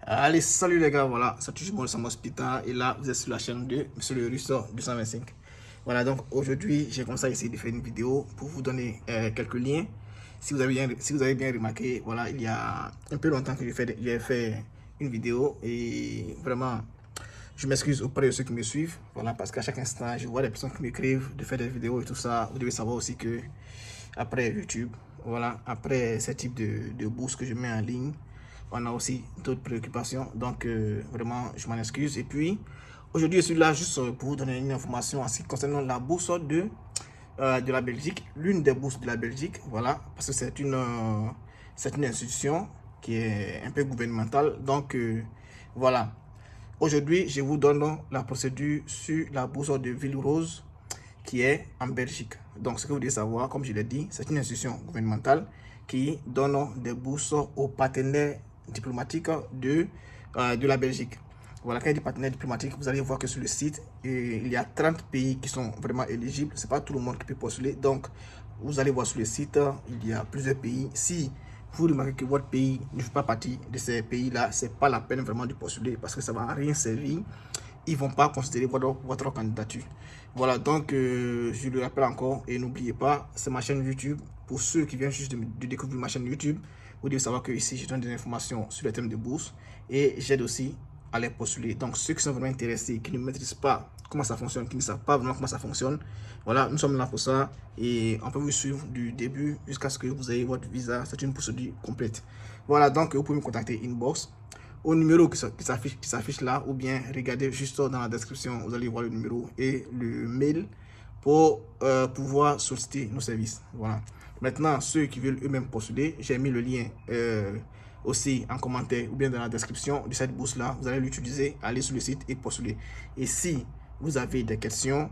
Allez, salut les gars, voilà, c'est toujours moi, Sam Hospital, et là, vous êtes sur la chaîne de Monsieur le Russe 225. Voilà, donc aujourd'hui, j'ai commencé à essayer de faire une vidéo pour vous donner quelques liens. Si vous avez bien remarqué, voilà, il y a un peu longtemps que j'ai fait une vidéo, et vraiment, je m'excuse auprès de ceux qui me suivent, voilà, parce qu'à chaque instant, je vois des personnes qui m'écrivent de faire des vidéos et tout ça. Vous devez savoir aussi que après YouTube, voilà, après ce type de bourse que je mets en ligne, on a aussi d'autres préoccupations. Donc, vraiment, je m'en excuse. Et puis, aujourd'hui, je suis là juste pour vous donner une information en ce qui concerne la bourse de la Belgique, l'une des bourses de la Belgique, voilà, parce que c'est une institution qui est un peu gouvernementale. Donc, voilà. Aujourd'hui, je vous donne la procédure sur la bourse de Ville-Rose qui est en Belgique. Donc, ce que vous devez savoir, comme je l'ai dit, c'est une institution gouvernementale qui donne des bourses aux partenaires diplomatiques de la Belgique. Voilà, quand il y a des partenaires diplomatiques, vous allez voir que sur le site, il y a 30 pays qui sont vraiment éligibles. Ce n'est pas tout le monde qui peut postuler. Donc, vous allez voir sur le site, il y a plusieurs pays. Si vous remarquez que votre pays ne fait pas partie de ces pays-là, ce n'est pas la peine vraiment de postuler parce que ça ne va rien servir. Ils ne vont pas considérer votre candidature. Voilà, donc je le rappelle encore et n'oubliez pas, c'est ma chaîne YouTube. Pour ceux qui viennent juste de découvrir ma chaîne YouTube, vous devez savoir que ici je donne des informations sur les thèmes de bourse et j'aide aussi à les postuler. Donc ceux qui sont vraiment intéressés, qui ne maîtrisent pas comment ça fonctionne, qui ne savent pas vraiment comment ça fonctionne, voilà, nous sommes là pour ça et on peut vous suivre du début jusqu'à ce que vous ayez votre visa. C'est une procédure complète. Voilà, donc vous pouvez me contacter inbox au numéro qui s'affiche là, ou bien regardez juste dans la description, vous allez voir le numéro et le mail pour pouvoir solliciter nos services. Voilà. Maintenant, ceux qui veulent eux-mêmes postuler, j'ai mis le lien aussi en commentaire ou bien dans la description de cette bourse là. Vous allez l'utiliser, aller sur le site et postuler. Et si vous avez des questions,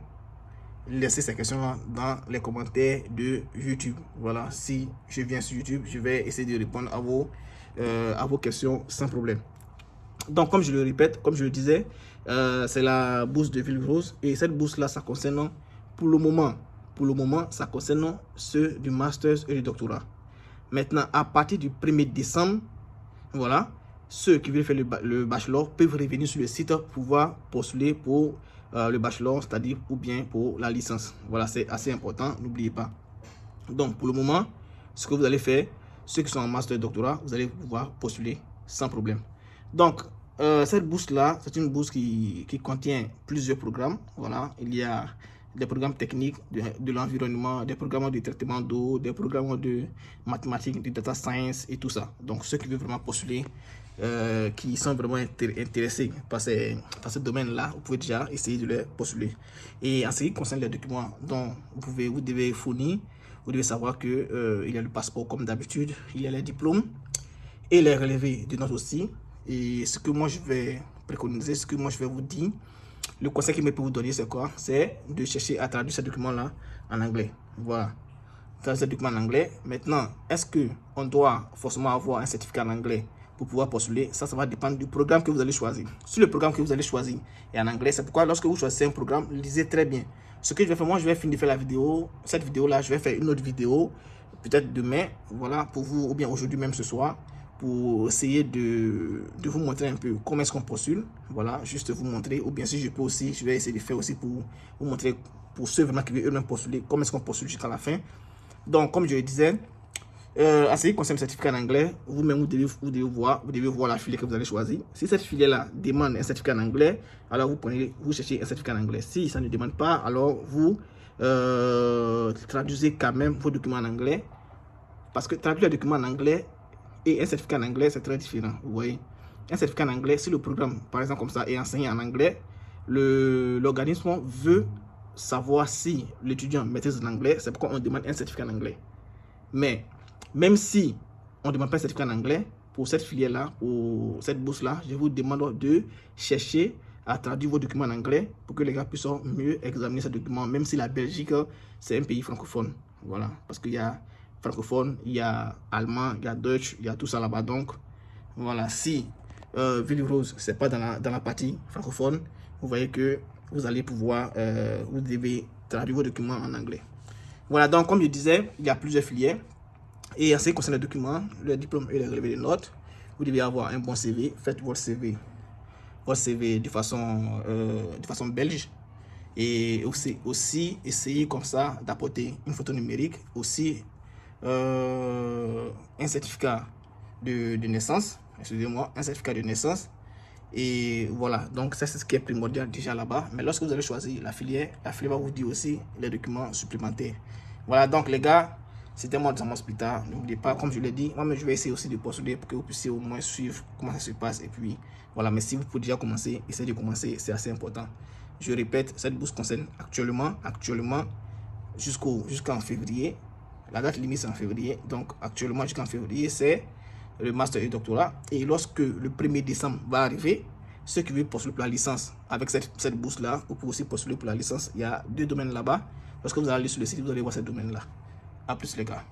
laissez ces questions là dans les commentaires de YouTube. Voilà, si je viens sur YouTube, je vais essayer de répondre à vos questions sans problème. Donc, comme je le répète, comme je le disais, c'est la bourse de Ville-Rose. Et cette bourse-là, ça concerne, pour le moment, ça concerne ceux du master et du doctorat. Maintenant, à partir du 1er décembre, voilà, ceux qui veulent faire le bachelor peuvent revenir sur le site pour pouvoir postuler pour le bachelor, c'est-à-dire ou bien pour la licence. Voilà, c'est assez important, n'oubliez pas. Donc, pour le moment, ce que vous allez faire, ceux qui sont en master et doctorat, vous allez pouvoir postuler sans problème. Donc, cette bourse-là, c'est une bourse qui contient plusieurs programmes. Voilà, il y a des programmes techniques de l'environnement, des programmes de traitement d'eau, des programmes de mathématiques, de data science et tout ça. Donc, ceux qui veulent vraiment postuler, qui sont vraiment intéressés par ce domaine-là, vous pouvez déjà essayer de les postuler. Et en ce qui concerne les documents dont vous devez fournir, vous devez savoir que il y a le passeport comme d'habitude, il y a les diplômes et les relevés de notes aussi. Et ce que moi je vais préconiser, ce que moi je vais vous dire, le conseil que je peux vous donner, c'est quoi? C'est de chercher à traduire ce document-là en anglais. Voilà. Traduire ce document en anglais. Maintenant, est-ce qu'on doit forcément avoir un certificat en anglais pour pouvoir postuler? Ça va dépendre du programme que vous allez choisir. Si le programme que vous allez choisir est en anglais, c'est pourquoi lorsque vous choisissez un programme, lisez très bien. Ce que je vais faire, moi je vais finir de faire la vidéo. Cette vidéo-là, je vais faire une autre vidéo, peut-être demain, voilà, pour vous, ou bien aujourd'hui même ce soir, pour essayer de vous montrer un peu comment est-ce qu'on postule. Voilà, juste vous montrer, ou bien si je peux aussi, je vais essayer de faire aussi pour vous montrer, pour ceux vraiment qui veulent eux-mêmes postuler, comment est-ce qu'on postule jusqu'à la fin. Donc, comme je le disais, en ce qui concerne le certificat en anglais, vous-même, vous devez voir la filière que vous allez choisir. Si cette filière-là demande un certificat en anglais, alors vous cherchez un certificat en anglais. Si ça ne demande pas, alors vous traduisez quand même vos documents en anglais. Parce que traduire les documents en anglais et un certificat en anglais, c'est très différent. Vous voyez, un certificat en anglais, si le programme, par exemple, comme ça, est enseigné en anglais, l'organisme veut savoir si l'étudiant maîtrise l'anglais. C'est pourquoi on demande un certificat en anglais. Mais même si on ne demande pas un certificat en anglais, pour cette filière-là, pour cette bourse-là, je vous demande de chercher à traduire vos documents en anglais pour que les gars puissent mieux examiner ces documents, même si la Belgique, c'est un pays francophone. Voilà, parce qu'il y a francophone, il y a allemand, il y a Dutch, il y a tout ça là-bas. Donc, voilà, si Ville-Rose, c'est pas dans la partie francophone, vous voyez que vous allez pouvoir, vous devez traduire vos documents en anglais. Voilà, donc comme je disais, il y a plusieurs filières. Et en ce qui concerne les documents, le diplôme et les relevés de notes, vous devez avoir un bon CV. Faites votre CV de façon belge. Et aussi essayez comme ça d'apporter une photo numérique, aussi un certificat de naissance, excusez-moi, un certificat de naissance. Et voilà, donc ça c'est ce qui est primordial déjà là-bas. Mais lorsque vous allez choisir la filière va vous dire aussi les documents supplémentaires. Voilà, donc les gars, c'était moi de Samos Pita. N'oubliez pas, comme je l'ai dit, moi je vais essayer aussi de postuler pour que vous puissiez au moins suivre comment ça se passe. Et puis voilà, mais si vous pouvez déjà commencer, essayez de commencer, c'est assez important. Je répète, cette bourse concerne actuellement jusqu'en février. La date limite c'est en février. Donc actuellement jusqu'en février, c'est le master et le doctorat. Et lorsque le 1er décembre va arriver, ceux qui veulent postuler pour la licence avec cette bourse là, vous pouvez aussi postuler pour la licence. Il y a 2 domaines là-bas. Lorsque vous allez sur le site, vous allez voir ces domaines là. A plus les gars.